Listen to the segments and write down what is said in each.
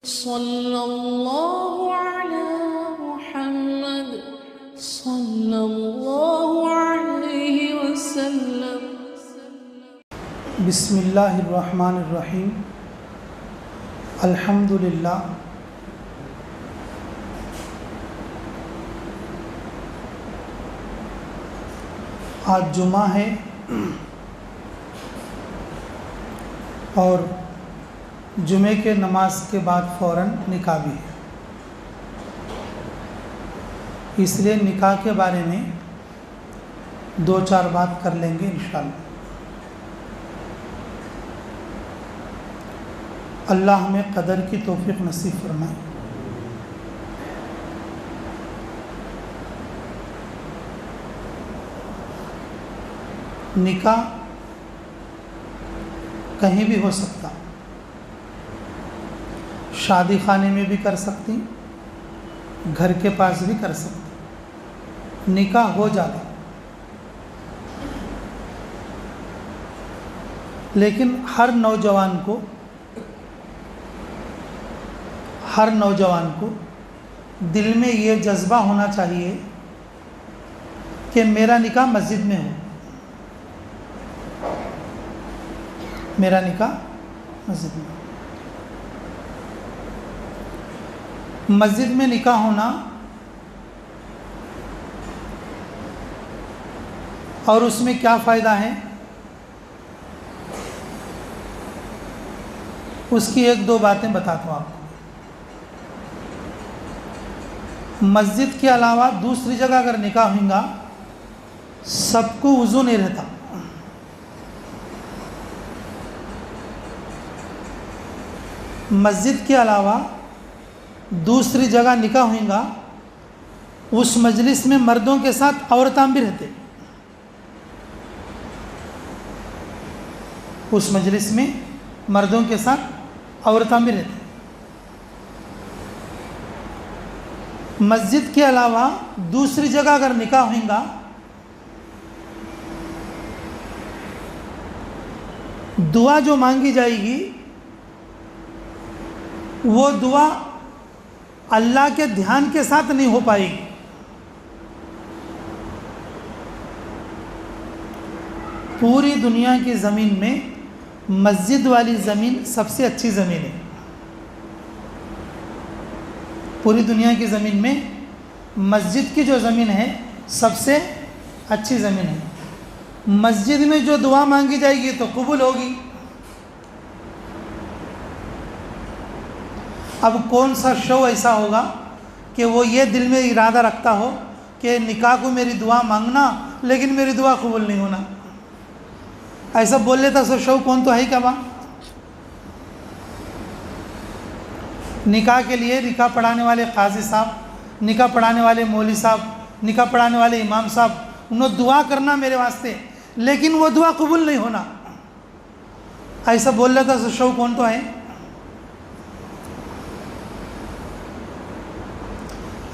صلی اللہ علی محمد صلی اللہ علیہ وسلم۔ بسم اللہ الرحمن الرحیم۔ الحمد للہ آج جمعہ ہے اور جمعے کے نماز کے بعد فوراً نکاح بھی ہے، اس لیے نکاح کے بارے میں دو چار بات کر لیں گے انشاءاللہ۔ اللہ ہمیں قدر کی توفیق نصیب فرمائے۔ نکاح کہیں بھی ہو سکتا، شادی خانے میں بھی کر سکتی، گھر کے پاس بھی کر سکتی، نکاح ہو جاتا۔ لیکن ہر نوجوان کو دل میں یہ جذبہ ہونا چاہیے کہ میرا نکاح مسجد میں ہو، میرا نکاح مسجد میں ہو۔ مسجد میں نکاح ہونا اور اس میں کیا فائدہ ہے، اس کی ایک دو باتیں بتاتا ہوں آپ کو۔ مسجد کے علاوہ دوسری جگہ اگر نکاح ہوگا سب کو وضو نہیں رہتا، مسجد کے علاوہ دوسری جگہ نکاح ہوگا اس مجلس میں مردوں کے ساتھ عورتیں بھی رہتے، اس مجلس میں مردوں کے ساتھ عورتیں بھی رہتے۔ مسجد کے علاوہ دوسری جگہ اگر نکاح ہوگا دعا جو مانگی جائے گی وہ دعا اللہ کے دھیان کے ساتھ نہیں ہو پائے گی۔ پوری دنیا کی زمین میں مسجد والی زمین سب سے اچھی زمین ہے، پوری دنیا کی زمین میں مسجد کی جو زمین ہے سب سے اچھی زمین ہے۔ مسجد میں جو دعا مانگی جائے گی تو قبول ہوگی۔ اب کون سا شو ایسا ہوگا کہ وہ یہ دل میں ارادہ رکھتا ہو کہ نکاح کو میری دعا مانگنا لیکن میری دعا قبول نہیں ہونا، ایسا بول لیتا سو شو کون تو ہے کیا بات؟ نکاح کے لیے نکاح پڑھانے والے قاضی صاحب، نکاح پڑھانے والے مولوی صاحب، نکاح پڑھانے والے امام صاحب، انہوں دعا کرنا میرے واسطے لیکن وہ دعا قبول نہیں ہونا، ایسا بول لیتا سو شو کون تو ہے؟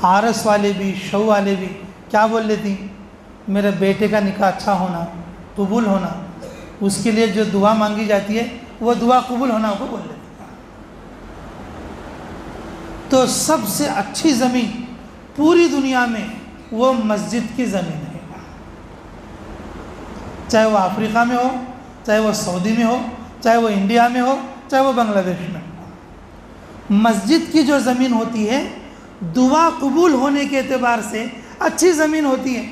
عارس والے بھی شو والے بھی کیا بول لیتی؟ میرے بیٹے کا نکاح اچھا ہونا، قبول ہونا، اس کے لیے جو دعا مانگی جاتی ہے وہ دعا قبول ہونا کو بول لیتی۔ تو سب سے اچھی زمین پوری دنیا میں وہ مسجد کی زمین ہے، چاہے وہ افریقہ میں ہو، چاہے وہ سعودی میں ہو، چاہے وہ انڈیا میں ہو، چاہے وہ بنگلہ دیش میں ہو۔ مسجد کی جو زمین ہوتی ہے دعا قبول ہونے کے اعتبار سے اچھی زمین ہوتی ہے۔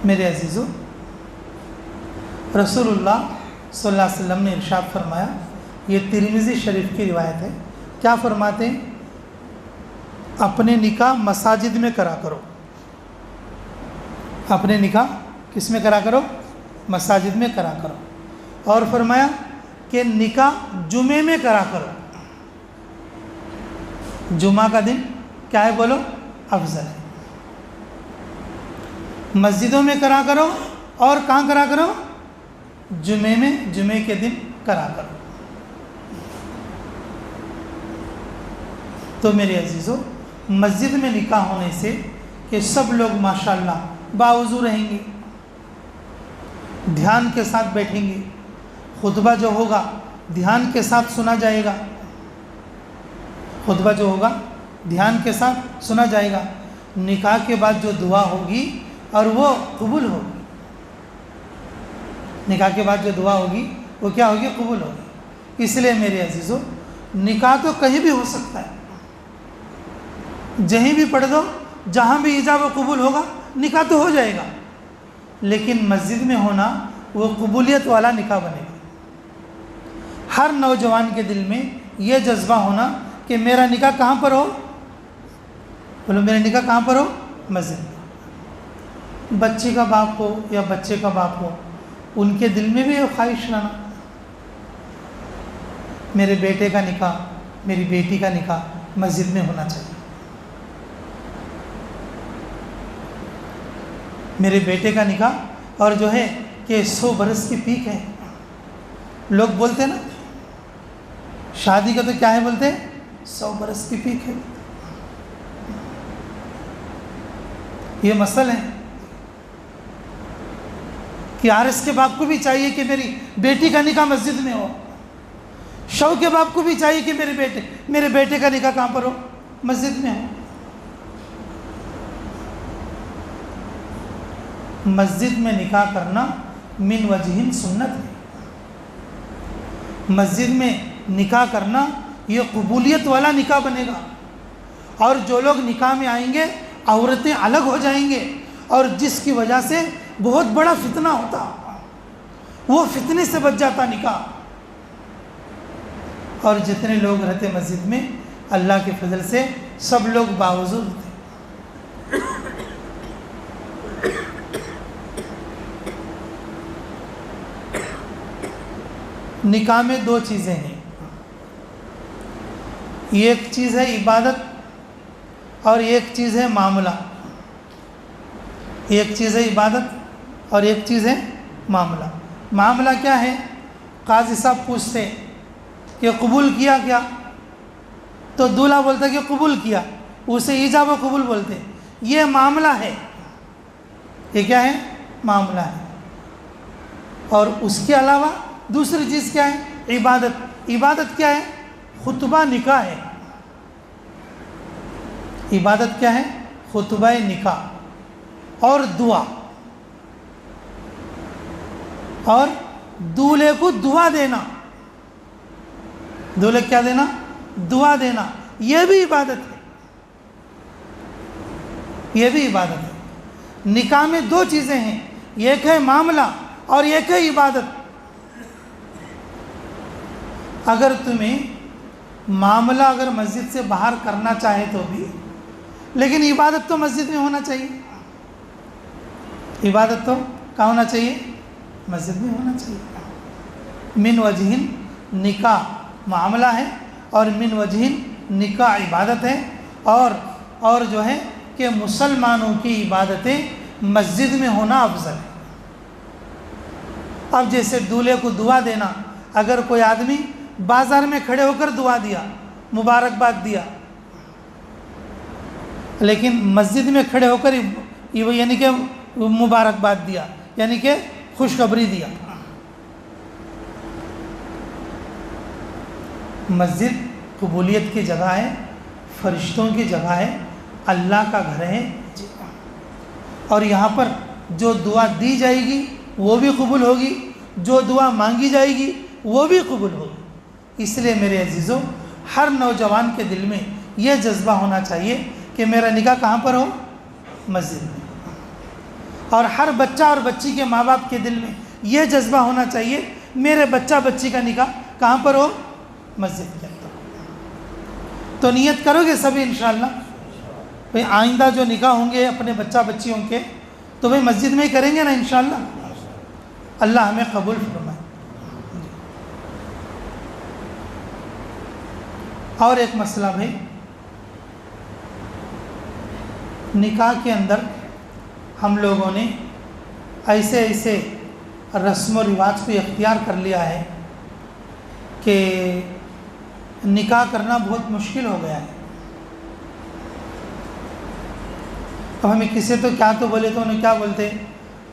میرے عزیزو، رسول اللہ صلی اللہ علیہ وسلم نے ارشاد فرمایا، یہ ترمذی شریف کی روایت ہے، کیا فرماتے ہیں؟ اپنے نکاح مساجد میں کرا کرو۔ اپنے نکاح کس میں کرا کرو؟ مساجد میں کرا کرو۔ اور فرمایا کہ نکاح جمعے میں کرا کرو۔ جمعہ کا دن کیا ہے بولو؟ افضل ہے۔ مسجدوں میں کرا کرو اور کہاں کرا کرو؟ جمعے میں، جمعے کے دن کرا کرو۔ تو میرے عزیزو، مسجد میں نکاح ہونے سے کہ سب لوگ ماشاءاللہ باوضو رہیں گے، دھیان کے ساتھ بیٹھیں گے، خطبہ جو ہوگا دھیان کے ساتھ سنا جائے گا، خطبہ جو ہوگا دھیان کے ساتھ سنا جائے گا، نکاح کے بعد جو دعا ہوگی اور وہ قبول ہوگی، نکاح کے بعد جو دعا ہوگی وہ کیا ہوگی؟ قبول ہوگی۔ اس لیے میرے عزیزو، نکاح تو کہیں بھی ہو سکتا ہے، جہیں بھی پڑھ دو، جہاں بھی ایجاب و قبول ہوگا نکاح تو ہو جائے گا، لیکن مسجد میں ہونا وہ قبولیت والا نکاح بنے گا۔ ہر نوجوان کے دل میں یہ جذبہ ہونا کہ میرا نکاح کہاں پر ہو؟ بولو میرا نکاح کہاں پر ہو؟ مسجد میں۔ بچے کا باپ ہو یا بچے کا باپ ہو، ان کے دل میں بھی یہ خواہش لانا، میرے بیٹے کا نکاح، میری بیٹی کا نکاح مسجد میں ہونا چاہیے، میرے بیٹے کا نکاح، اور جو ہے کہ 100 برس کی پیک ہے، لوگ بولتے ہیں نا شادی کا تو کیا ہے، بولتے ہیں 100 برس کی پیک ہے، یہ مسئلہ ہے کہ عارس کے باپ کو بھی چاہیے کہ میری بیٹی کا نکاح مسجد میں ہو، شو کے باپ کو بھی چاہیے کہ میرے بیٹے کا نکاح کہاں پر ہو؟ مسجد میں ہو۔ مسجد میں نکاح کرنا من وجہ سنت ہے، مسجد میں نکاح کرنا یہ قبولیت والا نکاح بنے گا، اور جو لوگ نکاح میں آئیں گے عورتیں الگ ہو جائیں گے، اور جس کی وجہ سے بہت بڑا فتنہ ہوتا وہ فتنے سے بچ جاتا نکاح، اور جتنے لوگ رہتے مسجد میں اللہ کے فضل سے سب لوگ باوضو ہوتے۔ نکاح میں 2 چیزیں ہیں، ایک چیز ہے عبادت اور ایک چیز ہے معاملہ، ایک چیز ہے عبادت اور ایک چیز ہے معاملہ۔ معاملہ کیا ہے؟ قاضی صاحب پوچھتے کہ قبول کیا کیا؟ تو دولہا بولتا کہ قبول کیا، اسے ایجاب و قبول بولتے، یہ معاملہ ہے، یہ کیا ہے؟ معاملہ ہے۔ اور اس کے علاوہ دوسری چیز کیا ہے؟ عبادت۔ عبادت کیا ہے؟ خطبہ نکاح ہے۔ عبادت کیا ہے؟ خطبہ نکاح اور دعا، اور دولہے کو دعا دینا، دولہے کیا دینا؟ دعا دینا، یہ بھی عبادت ہے، یہ بھی عبادت ہے۔ نکاح میں 2 چیزیں ہیں، ایک ہے معاملہ اور ایک ہے عبادت۔ اگر تمہیں معاملہ اگر مسجد سے باہر کرنا چاہے تو بھی، لیکن عبادت تو مسجد میں ہونا چاہیے، عبادت تو کہاں ہونا چاہیے؟ مسجد میں ہونا چاہیے۔ من وجہ نکاح معاملہ ہے اور من وجہ نکاح عبادت ہے، اور جو ہے کہ مسلمانوں کی عبادتیں مسجد میں ہونا افضل ہے۔ اب جیسے دولہے کو دعا دینا، اگر کوئی آدمی بازار میں کھڑے ہو کر دعا دیا، مبارکباد دیا، لیکن مسجد میں کھڑے ہو کر یعنی کہ مبارکباد دیا، یعنی کہ خوشخبری دیا، مسجد قبولیت کی جگہ ہے، فرشتوں کی جگہ ہے، اللہ کا گھر ہے، اور یہاں پر جو دعا دی جائے گی وہ بھی قبول ہوگی، جو دعا مانگی جائے گی وہ بھی قبول ہوگی۔ اس لیے میرے عزیزوں، ہر نوجوان کے دل میں یہ جذبہ ہونا چاہیے کہ میرا نکاح کہاں پر ہو؟ مسجد میں۔ اور ہر بچہ اور بچی کے ماں باپ کے دل میں یہ جذبہ ہونا چاہیے میرے بچہ بچی کا نکاح کہاں پر ہو؟ مسجد کے اندر۔ تو نیت کرو گے سبھی انشاءاللہ؟ بھئی آئندہ جو نکاح ہوں گے اپنے بچہ بچیوں کے، تو بھئی مسجد میں ہی کریں گے نا انشاءاللہ؟ اللہ ہمیں قبول فرمائے۔ اور ایک مسئلہ بھائی، نکاح کے اندر ہم لوگوں نے ایسے رسم و رواج کو اختیار کر لیا ہے کہ نکاح کرنا بہت مشکل ہو گیا ہے۔ اب ہمیں کسی تو کیا تو بولے تو انہیں کیا بولتے،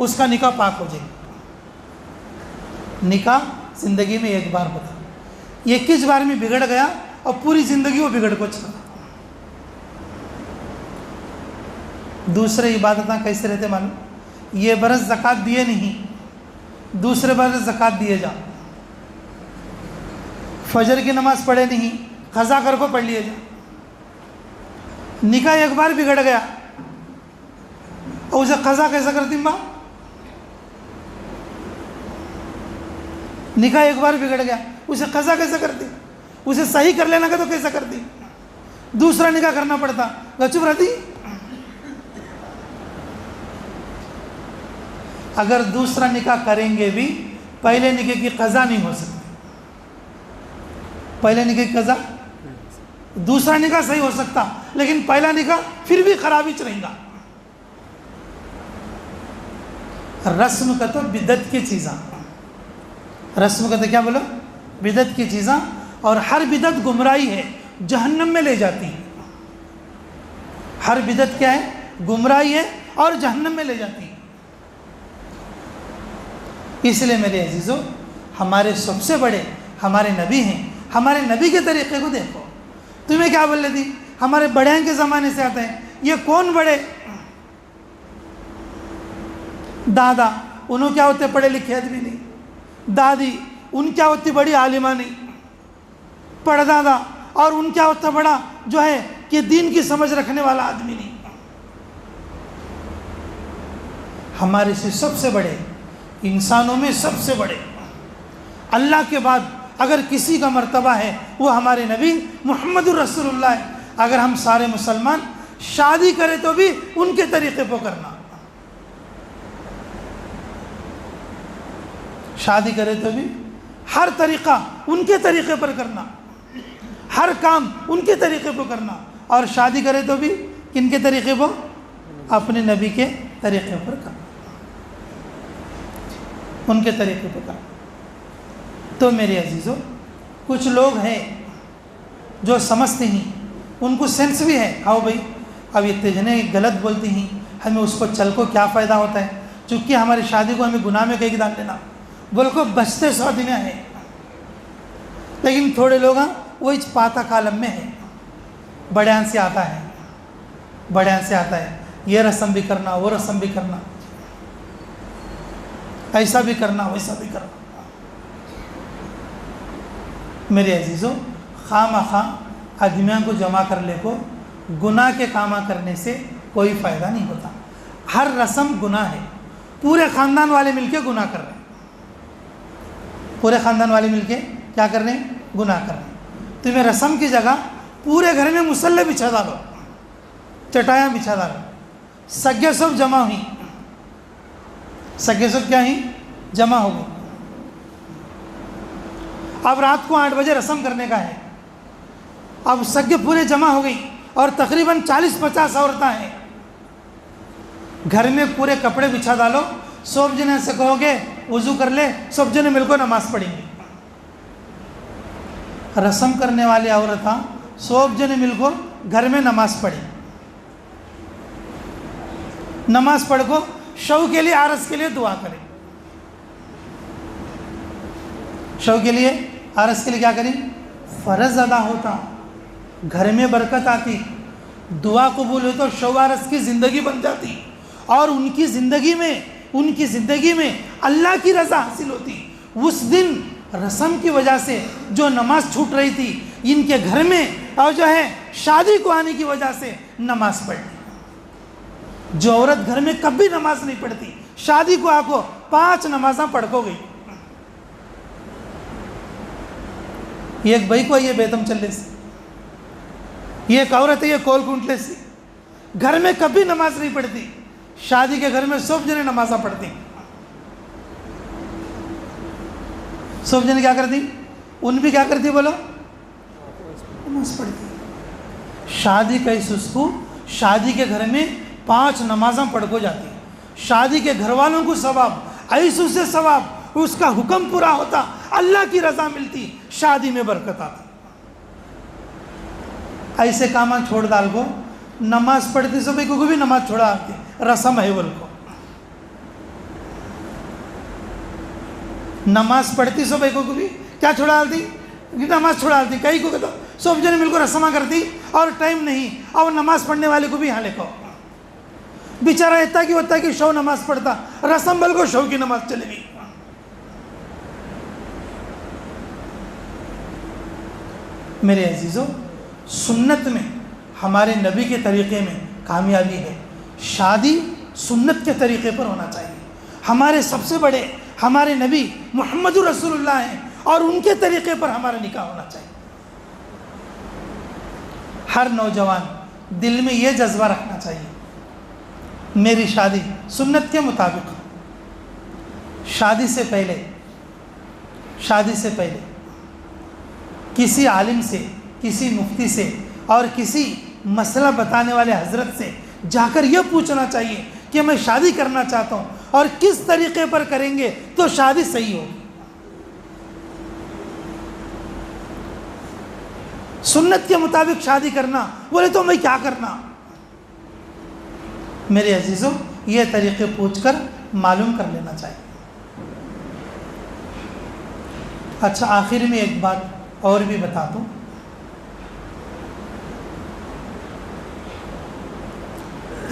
اس کا نکاح پاک ہو جائے گا۔ نکاح زندگی میں ایک بار ہوتا، 21 بار میں بگڑ گیا اور پوری زندگی وہ بگڑ کو چلا۔ دوسرے عبادتیں کیسے رہتے معلوم؟ یہ برس زکوٰۃ دیے نہیں، دوسرے برس زکوٰۃ دیے جا، فجر کی نماز پڑھے نہیں، قضا کر کو پڑھ لیے جا۔ نکاح ایک بار بگڑ گیا اور اسے قضا کیسا کرتی ماں؟ نکاح ایک بار بگڑ گیا اسے قضا کیسا کرتی؟ اسے صحیح کر لینا کا تو کیسا کرتی؟ دوسرا نکاح کرنا پڑتا، چپ رہتی۔ اگر دوسرا نکاح کریں گے بھی پہلے نکاح کی قضا نہیں ہو سکتی، پہلے نکاح کی قضا، دوسرا نکاح صحیح ہو سکتا لیکن پہلا نکاح پھر بھی خرابی چ رہیں گا۔ رسم کا تو بدعت کی چیزاں، رسم کا تو کیا بولو؟ بدعت کی چیزاں، اور ہر بدعت گمراہی ہے، جہنم میں لے جاتی ہے۔ ہر بدعت کیا ہے؟ گمراہی ہے اور جہنم میں لے جاتی ہے۔ اس لیے میرے عزیزو، ہمارے سب سے بڑے ہمارے نبی ہیں، ہمارے نبی کے طریقے کو دیکھو۔ تمہیں کیا بول رہی تھی؟ ہمارے بڑے کے زمانے سے آتے ہیں۔ یہ کون بڑے؟ دادا، انہوں کیا ہوتے؟ پڑھے لکھے آدمی نہیں۔ دادی، ان کیا ہوتی؟ بڑی عالمہ نہیں۔ پڑھ دادا، اور ان کیا ہوتا؟ بڑا جو ہے کہ دین کی سمجھ رکھنے والا آدمی نہیں۔ ہمارے سے سب سے بڑے، انسانوں میں سب سے بڑے، اللہ کے بعد اگر کسی کا مرتبہ ہے وہ ہمارے نبی محمد الرسول اللہ ہے۔ اگر ہم سارے مسلمان شادی کریں تو بھی ان کے طریقے پر کرنا، شادی کرے تو بھی ہر طریقہ ان کے طریقے پر کرنا، ہر کام ان کے طریقے پر کرنا، اور شادی کرے تو بھی کن کے طریقے پر؟ اپنے نبی کے طریقے پر کرنا، ان کے طریقے پر کرنا۔ تو میرے عزیزو، کچھ لوگ ہیں جو سمجھتے ہیں، ان کو سینس بھی ہے، آؤ بھائی اب یہ تجنے غلط بولتی ہیں، ہمیں اس کو چل کو کیا فائدہ ہوتا ہے، چونکہ ہماری شادی کو ہمیں گناہ میں کہیں ڈال دینا، بول کو بچتے 100 دنیا ہے۔ لیکن تھوڑے لوگ وہ پاتا کالم میں ہے، بڑیان سے آتا ہے، بڑیان سے آتا ہے، یہ رسم بھی کرنا، وہ رسم بھی کرنا، ایسا بھی کرنا، ویسا بھی کرنا۔ میرے عزیزو، خواہ مخواہ آدمیاں کو جمع کر لے کو گناہ کے کامہ کرنے سے کوئی فائدہ نہیں ہوتا۔ ہر رسم گناہ ہے، پورے خاندان والے مل کے گناہ کر رہے ہیں، پورے خاندان والے مل کے کیا کر رہے ہیں؟ گناہ کر رہے ہیں۔ تمہیں رسم کی جگہ پورے گھر میں مصلے بچھا ڈالو، چٹائیاں بچھا ڈالو، سگے سب جمع ہوئی، سگے سب کیا ہیں؟ جمع ہو گئی۔ اب رات کو 8 بجے رسم کرنے کا ہے، اب سگے پورے جمع ہو گئی اور تقریباً 40-50 عورتیں ہیں۔ گھر میں پورے کپڑے بچھا ڈالو، سب جنے سے کہو گے وضو کر لے، سب جنے مل کو نماز پڑھیں گے۔ رسم کرنے والے عورتیں سب جنے مل کو گھر میں نماز پڑھیں، نماز پڑھ کو شو کے لیے، عرس کے لیے دعا کریں، شو کے لیے، عرس کے لیے کیا کریں؟ فرض ادا ہوتا، گھر میں برکت آتی، دعا قبول ہو تو شو عرس کی زندگی بن جاتی، اور ان کی زندگی میں اللہ کی رضا حاصل ہوتی۔ اس دن رسم کی وجہ سے جو نماز چھوٹ رہی تھی ان کے گھر میں، اور جو ہے شادی کو آنے کی وجہ سے نماز پڑھتی۔ جو عورت گھر میں کبھی نماز نہیں پڑھتی، شادی کو آ کو 5 نمازاں پڑھ کو گئی۔ یہ ایک بھائی کو یہ بیتم چلے سی، یہ ایک عورت ہے یہ کول کنٹلے سی، گھر میں کبھی نماز نہیں پڑھتی، شادی کے گھر میں سب جنے نمازاں پڑھتی۔ سب جنے کیا کرتی؟ ان بھی کیا کرتی بولو؟ نماز پڑھتی۔ شادی کا اس کو شادی کے گھر میں 5 نمازاں پڑھ کو جاتی، شادی کے گھر والوں کو ثواب، ایسو سے ثواب، اس کا حکم پورا ہوتا، اللہ کی رضا ملتی، شادی میں برکت آتی۔ ایسے کام چھوڑ ڈال کو نماز پڑھتی، سب کو بھی نماز چھوڑا آتی، رسم ہے بول کو، نماز پڑھتی سو بھائی کو بھی کیا چھوڑا ڈالتی, نماز چھوڑا ڈالتی, کئی کو کہتا سب جنے مل کو رسما کرتی اور ٹائم نہیں, اور نماز پڑھنے والے کو بھی یہاں لکھو. بیچارہ اتنا کہ شو نماز پڑھتا, رسم بل کو شو کی نماز چلے گی. میرے عزیزوں, سنت میں ہمارے نبی کے طریقے میں کامیابی ہے. شادی سنت کے طریقے پر ہونا چاہیے. ہمارے سب سے بڑے ہمارے نبی محمد رسول اللہ ہیں اور ان کے طریقے پر ہمارا نکاح ہونا چاہیے. ہر نوجوان دل میں یہ جذبہ رکھنا چاہیے, میری شادی سنت کے مطابق. شادی سے پہلے کسی عالم سے, کسی مفتی سے اور کسی مسئلہ بتانے والے حضرت سے جا کر یہ پوچھنا چاہیے کہ میں شادی کرنا چاہتا ہوں اور کس طریقے پر کریں گے تو شادی صحیح ہوگی. سنت کے مطابق شادی کرنا بولے تو میں کیا کرنا. میرے عزیزوں, یہ طریقے پوچھ کر معلوم کر لینا چاہیے. اچھا, آخر میں ایک بات اور بھی بتا دوں.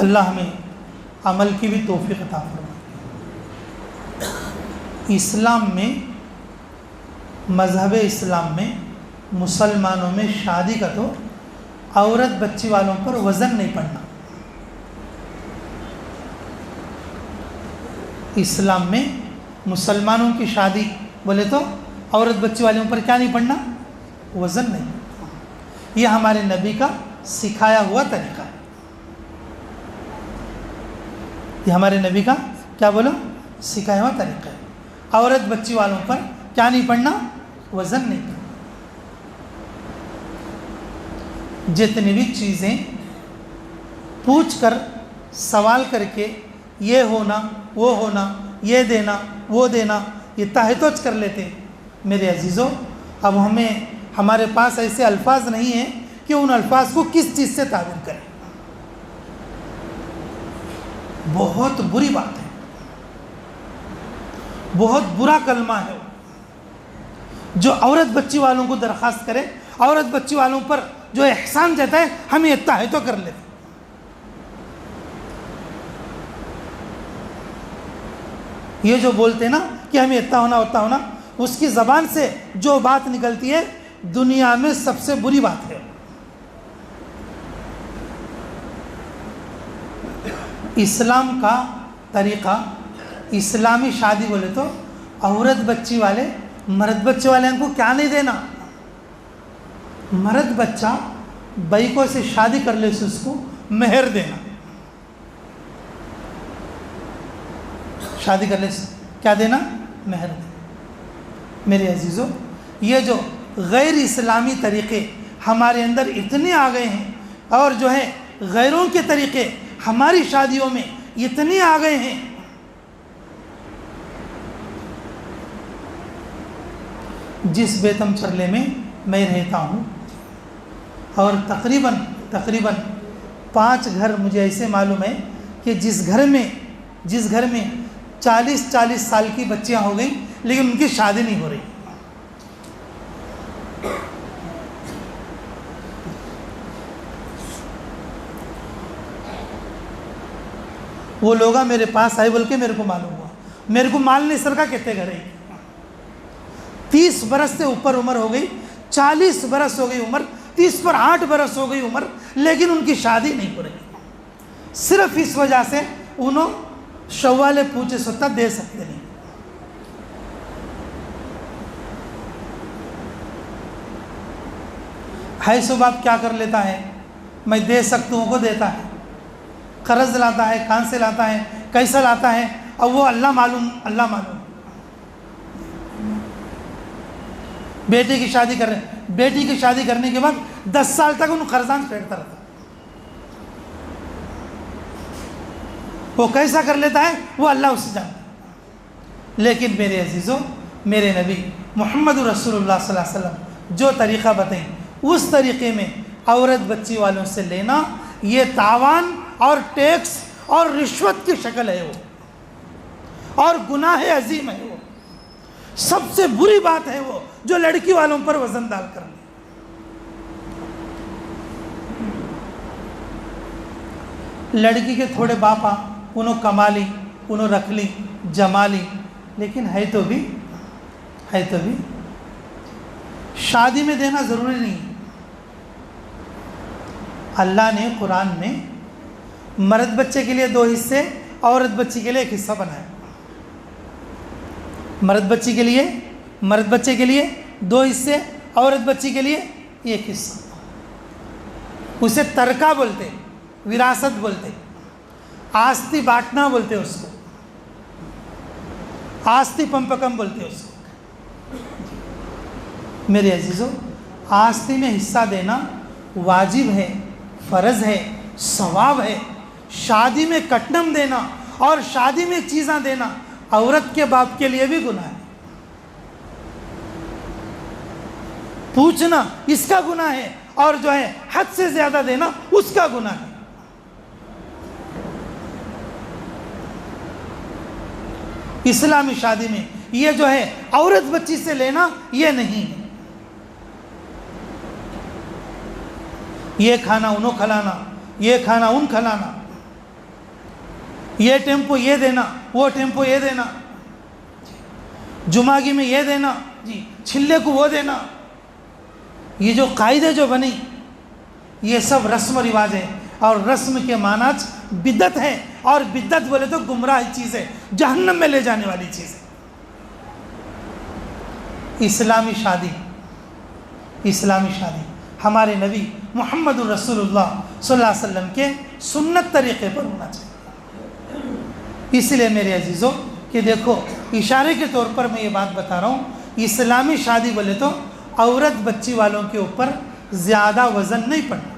اللہ ہمیں عمل کی بھی توفیق عطا فرمائے. اسلام میں, مذہب اسلام میں, مسلمانوں میں شادی کا تو عورت بچی والوں پر وزن نہیں پڑنا. اسلام میں مسلمانوں کی شادی بولے تو عورت بچی والوں پر کیا نہیں پڑنا, وزن نہیں. یہ ہمارے نبی کا سکھایا ہوا طریقہ ہے. یہ ہمارے نبی کا کیا بولو, سکھایا ہوا طریقہ ہے. عورت بچی والوں پر کیا نہیں پڑنا, وزن نہیں پڑنا. جتنی بھی چیزیں پوچھ کر سوال کر کے یہ ہونا وہ ہونا, یہ دینا وہ دینا, یہ تحتوج کر لیتے. میرے عزیزوں, اب ہمارے پاس ایسے الفاظ نہیں ہیں کہ ان الفاظ کو کس چیز سے تعبیر کریں. بہت بری بات ہے, بہت برا کلمہ ہے جو عورت بچی والوں کو درخواست کرے, عورت بچی والوں پر جو احسان جاتا ہے ہمیں اتنا ہے تو کر لیتے. یہ جو بولتے نا کہ ہمیں اتنا ہونا اتنا ہونا, اس کی زبان سے جو بات نکلتی ہے دنیا میں سب سے بری بات ہے. اسلام کا طریقہ, اسلامی شادی بولے تو عورت بچی والے مرد بچے والے کو کیا نہیں دینا. مرد بچہ بائیکوں سے شادی کر لے سے اس کو مہر دینا. شادی کر لے سے کیا دینا, مہر دینا. میرے عزیزوں, یہ جو غیر اسلامی طریقے ہمارے اندر اتنے آ گئے ہیں اور جو ہے غیروں کے طریقے ہماری شادیوں میں اتنے آ گئے ہیں. جس بیتم چرلے میں میں رہتا ہوں اور تقریباً 5 گھر مجھے ایسے معلوم ہے کہ جس گھر میں 40 سال کی بچیاں ہو گئیں لیکن ان کی شادی نہیں ہو رہی. وہ لوگ میرے پاس آئے بول کے میرے کو معلوم ہوا. میرے کو مال نہیں سر کا کتنے گھر ہیں. 30 برس سے اوپر عمر ہو گئی, 40 برس ہو گئی عمر, 30 پر 8 برس ہو گئی عمر, لیکن ان کی شادی نہیں ہو رہی. صرف اس وجہ سے انہوں شوالے پوچھے سوتا دے سکتے نہیں. ہے سو باپ کیا کر لیتا ہے, میں دے سکتا ہوں کو دیتا ہے, قرض لاتا ہے, کہاں سے لاتا ہے, کیسا لاتا ہے, اور وہ اللہ معلوم. بیٹی کی شادی کرنے کے بعد 10 سال تک ان قرضان پھیرتا رہتا. وہ کیسا کر لیتا ہے وہ اللہ اسے جانتا. لیکن میرے عزیزوں, میرے نبی محمد رسول اللہ صلی اللہ علیہ وسلم جو طریقہ بتائیں اس طریقے میں عورت بچی والوں سے لینا یہ تاوان اور ٹیکس اور رشوت کی شکل ہے وہ, اور گناہ عظیم ہے وہ. سب سے بری بات ہے وہ جو لڑکی والوں پر وزن ڈال کر لے. لڑکی کے تھوڑے باپا انہوں کمالی انہوں رکھ لی جمالی، لیکن ہے تو بھی شادی میں دینا ضروری نہیں. اللہ نے قرآن میں مرد بچے کے لیے 2 حصے، عورت بچی کے لیے 1 حصہ بنایا. مرد بچے کے لیے 2 حصے، عورت بچی کے لیے 1 حصہ. اسے ترکہ بولتے، وراثت بولتے، آستی بانٹنا بولتے، اس کو آستی پمپکم بولتے اس کو. میرے عزیزو، آستی میں حصہ دینا واجب ہے، فرض ہے، ثواب ہے. شادی میں کٹنم دینا اور شادی میں چیزاں دینا عورت کے باپ کے لیے بھی گناہ ہے. پوچھنا اس کا گناہ ہے، اور جو ہے حد سے زیادہ دینا اس کا گناہ ہے. اسلامی شادی میں یہ جو ہے عورت بچی سے لینا یہ نہیں ہے. یہ کھانا انہوں کھلانا، یہ کھانا ان کھلانا، یہ ٹیمپو یہ دینا، وہ ٹیمپو یہ دینا، جمعگی میں یہ دینا، جی چھلے کو وہ دینا. یہ جو قاعدے جو بنی یہ سب رسم و رواج ہے، اور رسم کے معنی بدعت ہے، اور بدعت بولے تو گمراہ چیز ہے، جہنم میں لے جانے والی چیز ہے. اسلامی شادی ہمارے نبی محمد الرسول اللہ صلی اللہ علیہ وسلم کے سنت طریقے پر ہونا چاہیے. اس لیے میرے عزیزوں کہ دیکھو اشارے کے طور پر میں یہ بات بتا رہا ہوں، اسلامی شادی بولے تو عورت بچی والوں کے اوپر زیادہ وزن نہیں پڑنا.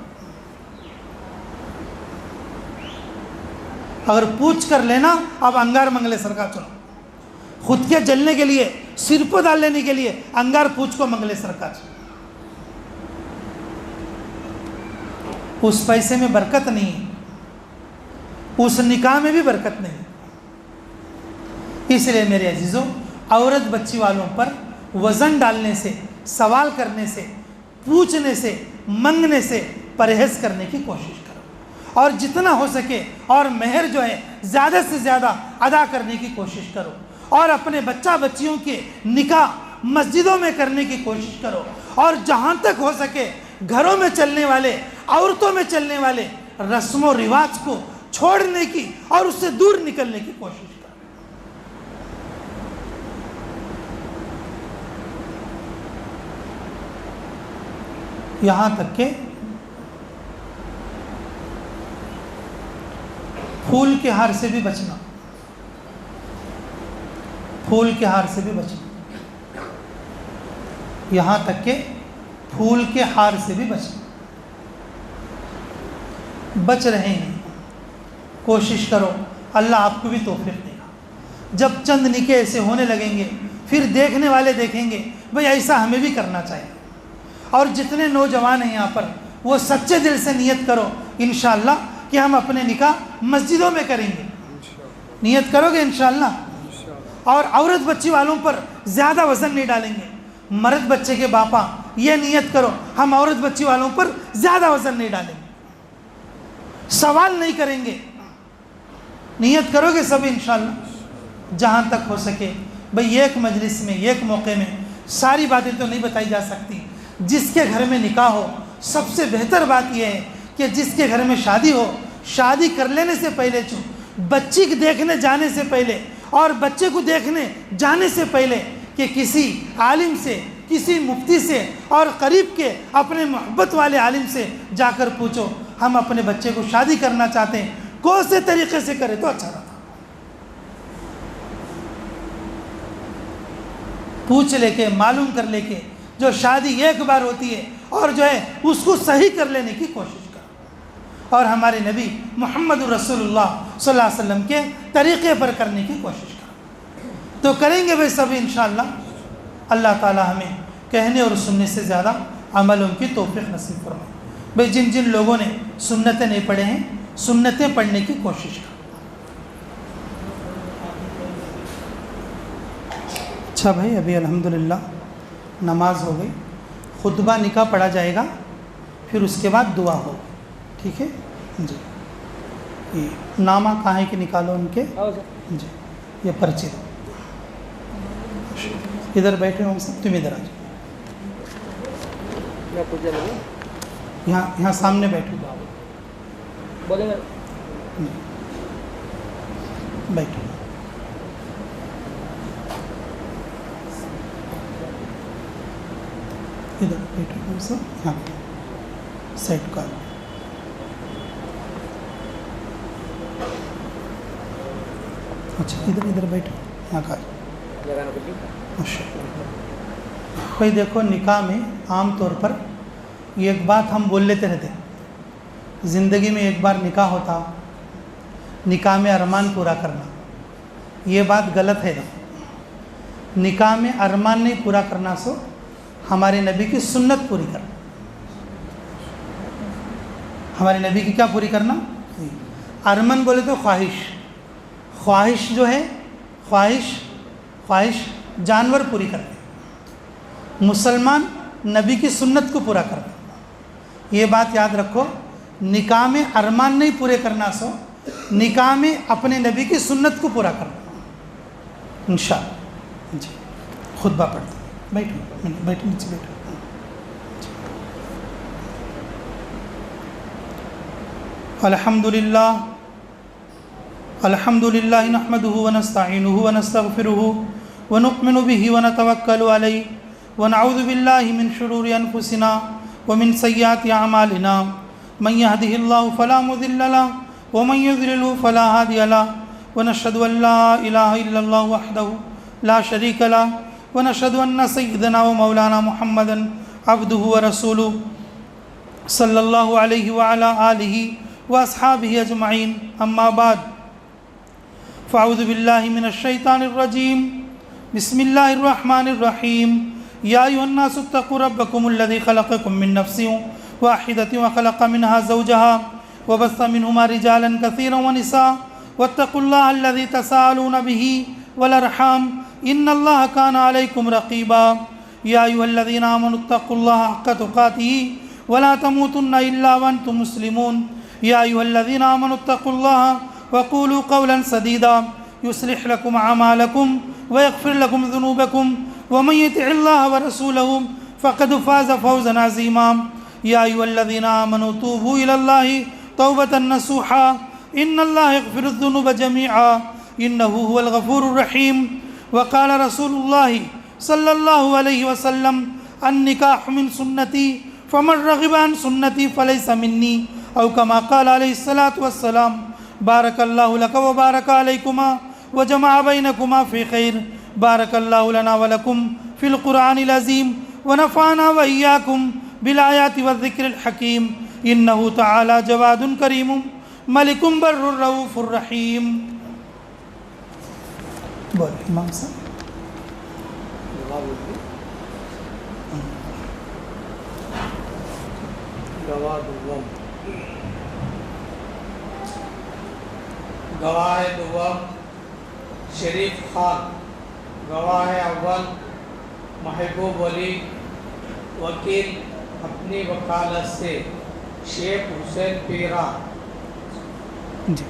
اگر پوچھ کر لینا، اب انگار منگلے سر کا چلو، خود کے جلنے کے لیے سر کو ڈال لینے کے لیے انگار پوچھ کو منگلے سر کا چلو. اس پیسے میں برکت نہیں، اس نکاح میں بھی برکت نہیں. اس لیے میرے عزیزوں، عورت بچی والوں پر وزن ڈالنے سے، سوال کرنے سے، پوچھنے سے، منگنے سے پرہیز کرنے کی کوشش کرو، اور جتنا ہو سکے اور مہر جو ہے زیادہ سے زیادہ ادا کرنے کی کوشش کرو، اور اپنے بچہ بچیوں کے نکاح مسجدوں میں کرنے کی کوشش کرو، اور جہاں تک ہو سکے گھروں میں چلنے والے، عورتوں میں چلنے والے رسم و رواج کو چھوڑنے کی اور اس سے دور نکلنے کی کوشش کرو. یہاں تک کہ پھول کے ہار سے بھی بچنا، یہاں تک کہ پھول کے ہار سے بھی بچنا. بچ رہے ہیں، کوشش کرو، اللہ آپ کو بھی توفیق دے گا. جب چند نکاح ایسے ہونے لگیں گے پھر دیکھنے والے دیکھیں گے بھئی ایسا ہمیں بھی کرنا چاہیے. اور جتنے نوجوان ہیں یہاں پر وہ سچے دل سے نیت کرو انشاءاللہ کہ ہم اپنے نکاح مسجدوں میں کریں گے. نیت کرو گے انشاءاللہ. اور عورت بچی والوں پر زیادہ وزن نہیں ڈالیں گے. مرد بچے کے باپا یہ نیت کرو ہم عورت بچی والوں پر زیادہ وزن نہیں ڈالیں گے، سوال نہیں کریں گے. نیت کرو گے سب انشاءاللہ. جہاں تک ہو سکے بھئی ایک مجلس میں، ایک موقع میں ساری باتیں تو نہیں بتائی جا سکتی. جس کے گھر میں نکاح ہو، سب سے بہتر بات یہ ہے کہ جس کے گھر میں شادی ہو، شادی کر لینے سے پہلے بچی کو دیکھنے جانے سے پہلے اور بچے کو دیکھنے جانے سے پہلے کہ کسی عالم سے، کسی مفتی سے اور قریب کے اپنے محبت والے عالم سے جا کر پوچھو ہم اپنے بچے کو شادی کرنا چاہتے ہیں، کون سے طریقے سے کرے تو اچھا رہتا. پوچھ لے کے، معلوم کر لے کے، جو شادی ایک بار ہوتی ہے اور جو ہے اس کو صحیح کر لینے کی کوشش کرو، اور ہمارے نبی محمد رسول اللہ صلی اللہ علیہ وسلم کے طریقے پر کرنے کی کوشش کرو. تو کریں گے بھائی سب انشاءاللہ. اللہ تعالی ہمیں کہنے اور سننے سے زیادہ عملوں کی توفیق نصیب فرمائے. بھائی جن جن لوگوں نے سنتیں نہیں پڑھے ہیں، سنتیں پڑھنے کی کوشش کرو. اچھا بھائی، ابھی الحمدللہ نماز ہو گئی، خطبہ نکاح پڑھا جائے گا، پھر اس کے بعد دعا ہوگی، ٹھیک ہے جی۔ یہ نامہ کہاں ہے کہ نکالو ان کے، جی یہ پرچے دو، ادھر بیٹھے ہوں سب، تم ادھر آ جاؤ، یہاں سامنے بیٹھو، بیٹھو، ادھر بیٹھو ہم سب، یہاں سیٹ کر، اچھا ادھر بیٹھو، یہاں کا ماشاء اللہ۔ بھائی دیکھو، نکاح میں عام طور پر یہ ایک بات ہم بول لیتے رہتے، زندگی میں ایک بار نکاح ہوتا، نکاح میں ارمان پورا کرنا، یہ بات غلط ہے نا۔ نکاح میں ارمان نہیں پورا کرنا، سو ہمارے نبی کی سنت پوری کرنا، ہمارے نبی کی کیا پوری کرنا؟ ارمان بولے تو خواہش جو ہے، خواہش جانور پوری کرتے، مسلمان نبی کی سنت کو پورا کرتے، یہ بات یاد رکھو۔ نکاح میں ارمان نہیں پورے کرنا، سو نکاح میں اپنے نبی کی سنت کو پورا کرنا انشاءاللہ جی۔ خطبہ پڑھتے، بیٹھو نیچے بیٹھو۔ الحمد للہ نحمده ونستعینه ونستغفره ونؤمن به ونتوکل علیہ ونعوذ باللہ من شرور انفسنا ومن سیئات اعمالنا، من يهده الله فلا مضل له ومن يضلل فلا هادي له، ونشهد ان لا اله الا الله وحده لا شريك له، ونشهد ان سيدنا ومولانا محمدا عبده ورسوله صلى الله عليه وعلى آله واصحابه اجمعین، اما بعد فاعوذ باللہ من الشیطان الرجیم، بسم اللہ الرحمن الرحیم، یا ایھا الناس اتقوا ربکم الذی خلقکم من نفس واحدۃ وخلق منها زوجها وبث منهما رجالا كثيرا ونساء واتقوا الله الذي تساءلون به والارحام ان الله كان عليكم رقيبا، یا ایھا الذین آمنوا اتقوا الله حق تقاته ولا تموتن الا وانتم مسلمون، یا ایھا الذین آمنوا اتقوا الله وقولوا قولا سديدا يصلح لكم اعمالكم ويغفر لكم ذنوبكم ومن يطع الله ورسوله فقد فاز فوزا عظيما، يا ايها الذين امنوا توبوا الى الله توبة نصوحا ان الله يغفر الذنوب جميعا انه هو الغفور الرحيم، وقال رسول الله صلى الله عليه وسلم النكاح من سنتي فمن رغب عن سنتي فليس مني، او كما قال عليه الصلاة والسلام، بارک اللہ لک وبارک علیکما وجمع بینکما فی خیر، بارک اللہ لنا ولکم فی القرآن العظیم ونفعنا وإیاکم بالآیات والذکر الحکیم، انہ تعالی جواد کریم ملک بر رؤوف الرحیم۔ بول امام صاحب، گواہ دوم شریف خان، گواہ اول محبوب علی، وکیل اپنی وکالت سے شیخ حسین پیرا۔ جی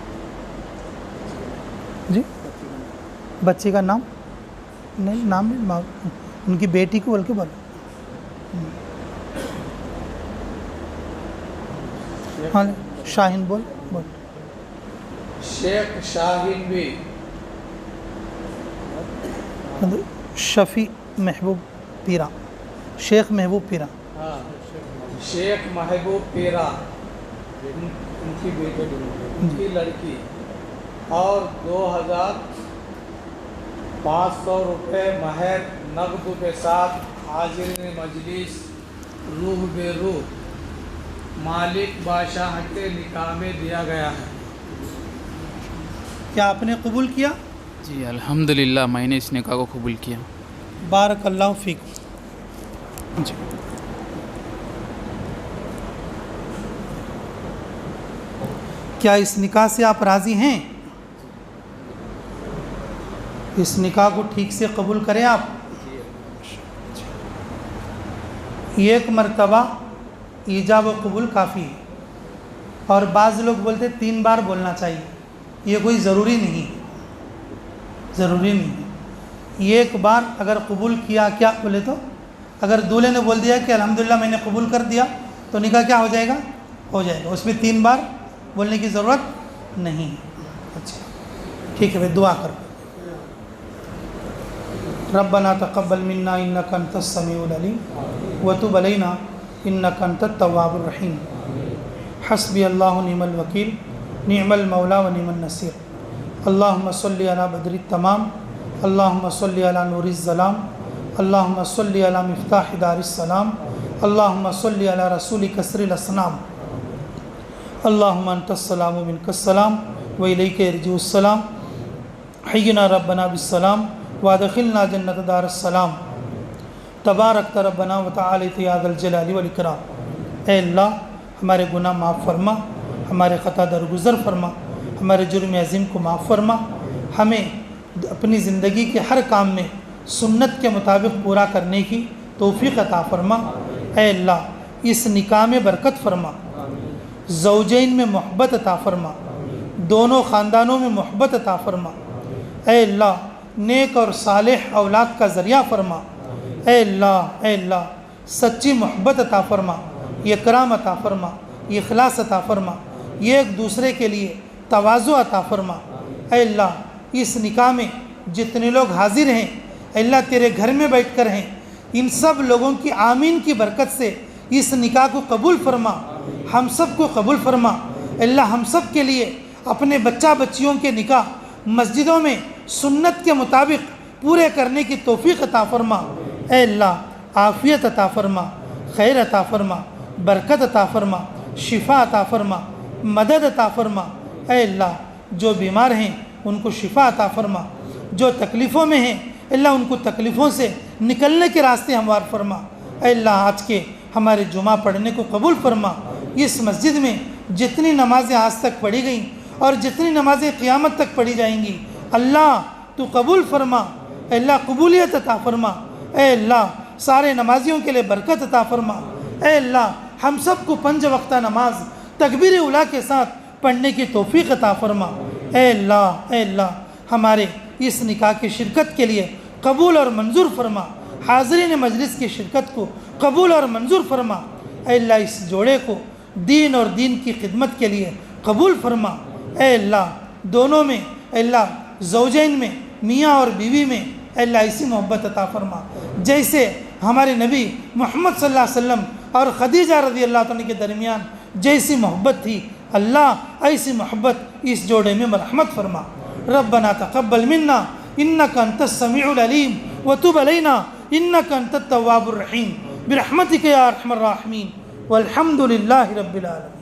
جی، بچے کا نام نہیں، نام نہیں، ان کی بیٹی کو بول کے بولو۔ ہاں شاہین بول۔ شیخ شاہین بھی، شفیع محبوب پیرا، شیخ محبوب پیرا، ہاں شیخ محبوب پیرا، ان کی بیٹی، ان کی لڑکی، اور 2500 روپے مہر نقد کے ساتھ حاضرین مجلس روح بے روح مالک بادشاہ کے نکاح میں دیا گیا ہے۔ کیا آپ نے قبول کیا؟ جی الحمدللہ، میں نے اس نکاح کو قبول کیا۔ بارک اللہ فیک۔ جی کیا اس نکاح سے آپ راضی ہیں؟ اس نکاح کو ٹھیک سے قبول کریں آپ۔ ایک مرتبہ ایجاب و قبول کافی ہے، اور بعض لوگ بولتے 3 بار بولنا چاہیے. یہ کوئی ضروری نہیں ہے، ضروری نہیں ہے. ایک بار اگر قبول کیا کیا بولے تو اگر دولہے نے بول دیا کہ الحمدللہ میں نے قبول کر دیا تو نکاح کیا ہو جائے گا؟ ہو جائے گا. اس میں 3 بار بولنے کی ضرورت نہیں ہے. اچھا ٹھیک ہے بھائی، دعا کر. ربنا تقبل منا انک انت السمیع العلیم وتب علینا انک انت التواب الرحیم. حسبی اللہ ونعم الوکیل نعم المولا ونعم النصیر. اللہم صلی علی بدر التمام، اللہم صلی علی نور الظلام، اللہم صلی علی مفتاح دار السلام، اللہم صلی علی رسول کسر الاسنام. اللہم انت السلام و منک السلام و الیک یرجع السلام. حینا ربنا بالسلام وادخلنا جنت دار السلام. تبارک ربنا وتعالیت یا ذا الجلال والاکرام. اے اللہ ہمارے گناہ معاف فرما، ہمارے خطا درگزر فرما، ہمارے جرم عظیم کو معاف فرما. ہمیں اپنی زندگی کے ہر کام میں سنت کے مطابق پورا کرنے کی توفیق عطا فرما. اے اللہ اس نکاح میں برکت فرما، زوجین میں محبت عطا فرما، دونوں خاندانوں میں محبت عطا فرما. اے اللہ نیک اور صالح اولاد کا ذریعہ فرما. اے اللہ سچی محبت عطا فرما، اکرام عطا فرما، اخلاص عطا فرما، ایک دوسرے کے لیے تواضع عطا فرما. اے اللہ اس نکاح میں جتنے لوگ حاضر ہیں اے اللہ تیرے گھر میں بیٹھ کر ہیں، ان سب لوگوں کی آمین کی برکت سے اس نکاح کو قبول فرما، ہم سب کو قبول فرما. اے اللہ ہم سب کے لیے اپنے بچہ بچیوں کے نکاح مسجدوں میں سنت کے مطابق پورے کرنے کی توفیق عطا فرما. اے اللہ عافیت عطا فرما، خیر عطا فرما، برکت عطا فرما، شفا عطا فرما، مدد عطا فرما. اے اللہ جو بیمار ہیں ان کو شفا عطا فرما، جو تکلیفوں میں ہیں اللہ ان کو تکلیفوں سے نکلنے کے راستے ہموار فرما. اے اللہ آج کے ہمارے جمعہ پڑھنے کو قبول فرما. اس مسجد میں جتنی نمازیں آج تک پڑھی گئیں اور جتنی نمازیں قیامت تک پڑھی جائیں گی اللہ تو قبول فرما. اے اللہ قبولیت عطا فرما. اے اللہ سارے نمازیوں کے لیے برکت عطا فرما. اے اللہ ہم سب کو 5 وقتہ نماز تکبیر اولیٰ کے ساتھ پڑھنے کی توفیق عطا فرما. اے اللہ ہمارے اس نکاح کی شرکت کے لیے قبول اور منظور فرما. حاضرین مجلس کی شرکت کو قبول اور منظور فرما. اے اللہ اس جوڑے کو دین اور دین کی خدمت کے لیے قبول فرما. اے اللہ دونوں میں اے اللہ زوجین میں میاں اور بیوی میں اے اللہ ایسی محبت عطا فرما جیسے ہمارے نبی محمد صلی اللہ علیہ وسلم اور خدیجہ رضی اللہ عنہ کے درمیان جیسی محبت تھی اللہ ایسی محبت اس جوڑے میں مرحمت فرما. ربنا تقبل منا انک انت السمیع العلیم وتب علینا انک انت التواب الرحیم برحمتک یا ارحم الراحمین والحمد للہ رب العالمین.